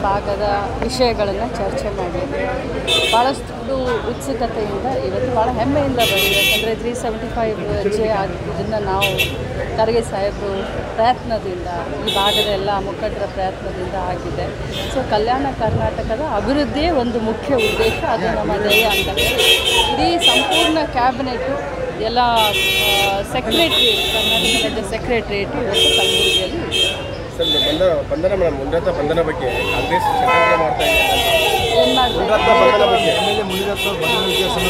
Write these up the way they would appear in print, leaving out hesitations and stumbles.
ಭಾಗದ ವಿಷಯಗಳನ್ನು ಚರ್ಚೆ ಮಾಡಿದ್ವಿ. ಭಾಳಷ್ಟು ಉತ್ಸುಕತೆಯಿಂದ ಇವತ್ತು ಭಾಳ ಹೆಮ್ಮೆಯಿಂದ ಬಂದಿದೆ. ಯಾಕಂದರೆ 375J ಇದನ್ನು ನಾವು ಖರ್ಗೆ ಸಾಹೇಬರು ಪ್ರಯತ್ನದಿಂದ, ಈ ಭಾಗದ ಎಲ್ಲ ಮುಖಂಡರ ಪ್ರಯತ್ನದಿಂದ ಆಗಿದೆ. ಸೊ ಕಲ್ಯಾಣ ಕರ್ನಾಟಕದ ಅಭಿವೃದ್ಧಿಯೇ ಒಂದು ಮುಖ್ಯ ಉದ್ದೇಶ, ಅದು ನಮ್ಮ ಧ್ಯೇಯ ಅಂತ ಹೇಳಿ ಇಡೀ ಸಂಪೂರ್ಣ ಕ್ಯಾಬಿನೆಟ್ಟು ಎಲ್ಲ ಸೆಕ್ರೆಟ್ರಿಯೇಟ್, ಕರ್ನಾಟಕ ರಾಜ್ಯ ಸೆಕ್ರೆಟ್ರಿಯೇಟ್ ಇವತ್ತು ಕಲಬುರಗಿಯಲ್ಲಿ ಬಂಧನ ಮೇಡಮ್, ಉನ್ನತ ಬಂಧನ ಬಗ್ಗೆ ಕಾಂಗ್ರೆಸ್ ಷಡ್ಯಂತ್ರ ಮಾಡ್ತಾ ಇದೆ. ಏನು ಮಾಡಬೇಕು?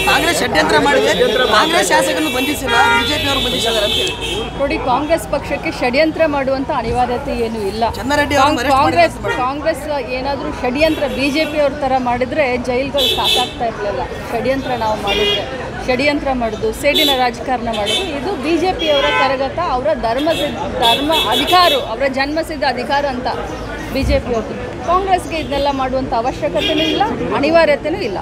ಕಾಂಗ್ರೆಸ್ ಷಡ್ಯಂತ್ರ ಮಾಡಿದೆ, ಕಾಂಗ್ರೆಸ್ ಶಾಸಕರನ್ನು ಬಂಧಿಸಿಲ್ಲ, ಬಿಜೆಪಿಯವರು ಬಂಧಿಸಿದ್ದಾರೆ ಅಂತ ಹೇಳಿ. ನೋಡಿ, ಕಾಂಗ್ರೆಸ್ ಪಕ್ಷಕ್ಕೆ ಷಡ್ಯಂತ್ರ ಮಾಡುವಂಥ ಅನಿವಾರ್ಯತೆ ಏನೂ ಇಲ್ಲ. ಕಾಂಗ್ರೆಸ್ ಏನಾದರೂ ಷಡ್ಯಂತ್ರ BJP ಅವ್ರ ಥರ ಮಾಡಿದರೆ ಜೈಲ್ಗಳು ಸಾಕಾಗ್ತಾ ಇರಲಿಲ್ಲ. ಷಡ್ಯಂತ್ರ ನಾವು ಮಾಡಿದರೆ, ಷಡ್ಯಂತ್ರ ಮಾಡೋದು, ಸೇಡಿನ ರಾಜಕಾರಣ ಮಾಡೋದು ಇದು BJPಯವರ ಕರಗತ, ಅವರ ಧರ್ಮ ಅಧಿಕಾರ, ಅವರ ಜನ್ಮಸಿದ್ಧ ಅಧಿಕಾರ ಅಂತ BJPಯವ್ರದ್ದು. ಕಾಂಗ್ರೆಸ್ಗೆ ಇದನ್ನೆಲ್ಲ ಮಾಡುವಂಥ ಅವಶ್ಯಕತೆಯೂ ಇಲ್ಲ, ಅನಿವಾರ್ಯತೆಯೂ ಇಲ್ಲ.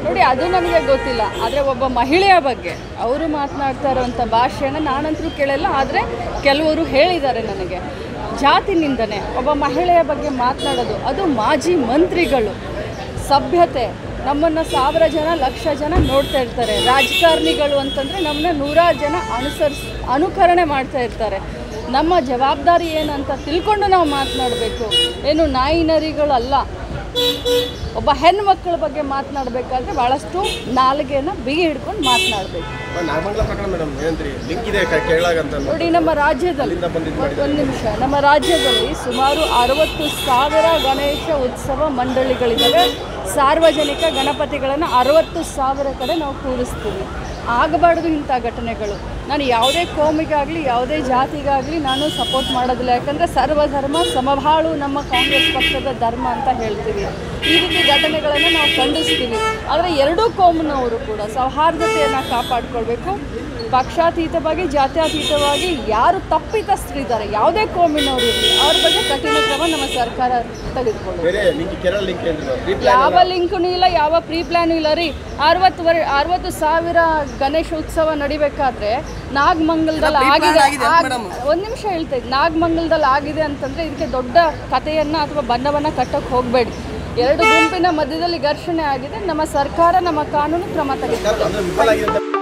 ನೋಡಿ, ಅದು ನನಗೆ ಗೊತ್ತಿಲ್ಲ. ಆದರೆ ಒಬ್ಬ ಮಹಿಳೆಯ ಬಗ್ಗೆ ಅವರು ಮಾತನಾಡ್ತಾ ಇರುವಂಥ ಭಾಷೆಯನ್ನು ನಾನಂತರೂ ಕೇಳಲ್ಲ. ಆದರೆ ಕೆಲವರು ಹೇಳಿದ್ದಾರೆ ನನಗೆ, ಜಾತಿ ನಿಂದನೆ, ಒಬ್ಬ ಮಹಿಳೆಯ ಬಗ್ಗೆ ಮಾತನಾಡೋದು, ಅದು ಮಾಜಿ ಮಂತ್ರಿಗಳು. ಸಭ್ಯತೆ, ನಮ್ಮನ್ನು 1000 ಜನ, 1,00,000 ಜನ ನೋಡ್ತಾ ಇರ್ತಾರೆ. ರಾಜಕಾರಣಿಗಳು ಅಂತಂದರೆ ನಮ್ಮನ್ನ 100 ಜನ ಅನುಕರಣೆ ಮಾಡ್ತಾ ಇರ್ತಾರೆ. ನಮ್ಮ ಜವಾಬ್ದಾರಿ ಏನಂತ ತಿಳ್ಕೊಂಡು ನಾವು ಮಾತನಾಡಬೇಕು, ಏನು ನಾಯಿ ನರಿಗಳಲ್ಲ. ಒಬ್ಬ ಹೆಣ್ಮಕ್ಳ ಬಗ್ಗೆ ಮಾತನಾಡಬೇಕಾದ್ರೆ ಭಾಳಷ್ಟು ನಾಲಿಗೆಯನ್ನು ಬಿಗಿ ಹಿಡ್ಕೊಂಡು ಮಾತನಾಡಬೇಕು. ನೋಡಿ, ನಮ್ಮ ರಾಜ್ಯದಲ್ಲಿ ಒಂದು ನಿಮಿಷ, ನಮ್ಮ ರಾಜ್ಯದಲ್ಲಿ ಸುಮಾರು 60,000 ಗಣೇಶ ಉತ್ಸವ ಮಂಡಳಿಗಳಿದ್ದಾವೆ. ಸಾರ್ವಜನಿಕ ಗಣಪತಿಗಳನ್ನು 60,000 ಕಡೆ ನಾವು ಕೂರಿಸ್ತೀವಿ. ಆಗಬಾರ್ದು ಇಂಥ ಘಟನೆಗಳು. ನಾನು ಯಾವುದೇ ಕೋಮಿಗಾಗಲಿ ಯಾವುದೇ ಜಾತಿಗಾಗಲಿ ನಾನು ಸಪೋರ್ಟ್ ಮಾಡೋದಿಲ್ಲ. ಯಾಕಂದರೆ ಸರ್ವಧರ್ಮ ಸಮಬಾಳು ನಮ್ಮ ಕಾಂಗ್ರೆಸ್ ಪಕ್ಷದ ಧರ್ಮ ಅಂತ ಹೇಳ್ತೀವಿ. ಈ ರೀತಿ ಘಟನೆಗಳನ್ನು ನಾವು ಖಂಡಿಸ್ತೀವಿ. ಆದರೆ ಎರಡೂ ಕೋಮಿನವರು ಕೂಡ ಸೌಹಾರ್ದತೆಯನ್ನು ಕಾಪಾಡಿಕೊಳ್ಬೇಕು. ಪಕ್ಷಾತೀತವಾಗಿ, ಜಾತ್ಯತೀತವಾಗಿ ಯಾರು ತಪ್ಪಿತಸ್ಥರಿದ್ದಾರೆ, ಯಾವುದೇ ಕೋಮಿನವರು ಇರಲಿ, ಅವ್ರ ಬಗ್ಗೆ ಕಠಿಣ ಕ್ರಮ ನಮ್ಮ ಸರ್ಕಾರ ತೆಗೆದುಕೊಳ್ಳುತ್ತೆ. ಯಾವ ಲಿಂಕ್ನೂ ಇಲ್ಲ, ಯಾವ ಪ್ರೀ ಪ್ಲ್ಯಾನು ಇಲ್ಲ ರೀ. 60,000 ಗಣೇಶ ಉತ್ಸವ ನಡಿಬೇಕಾದ್ರೆ ನಾಗಮಂಗಲದಲ್ಲಿ ಆಗಿದೆ. ಒಂದು ನಿಮಿಷ ಹೇಳ್ತಾ ಇದ್ದೆ, ನಾಗಮಂಗಲದಲ್ಲಿ ಆಗಿದೆ ಅಂತಂದರೆ ಇದಕ್ಕೆ ದೊಡ್ಡ ಕಥೆಯನ್ನು ಅಥವಾ ಬಣ್ಣವನ್ನು ಕಟ್ಟೋಕ್ಕೆ ಹೋಗಬೇಡಿ. ಎರಡು ಗುಂಪಿನ ಮಧ್ಯದಲ್ಲಿ ಘರ್ಷಣೆ ಆಗಿದೆ. ನಮ್ಮ ಸರ್ಕಾರ, ನಮ್ಮ ಕಾನೂನು ಕ್ರಮ ತೆಗೆದುಕೊಳ್ಳುತ್ತೆ.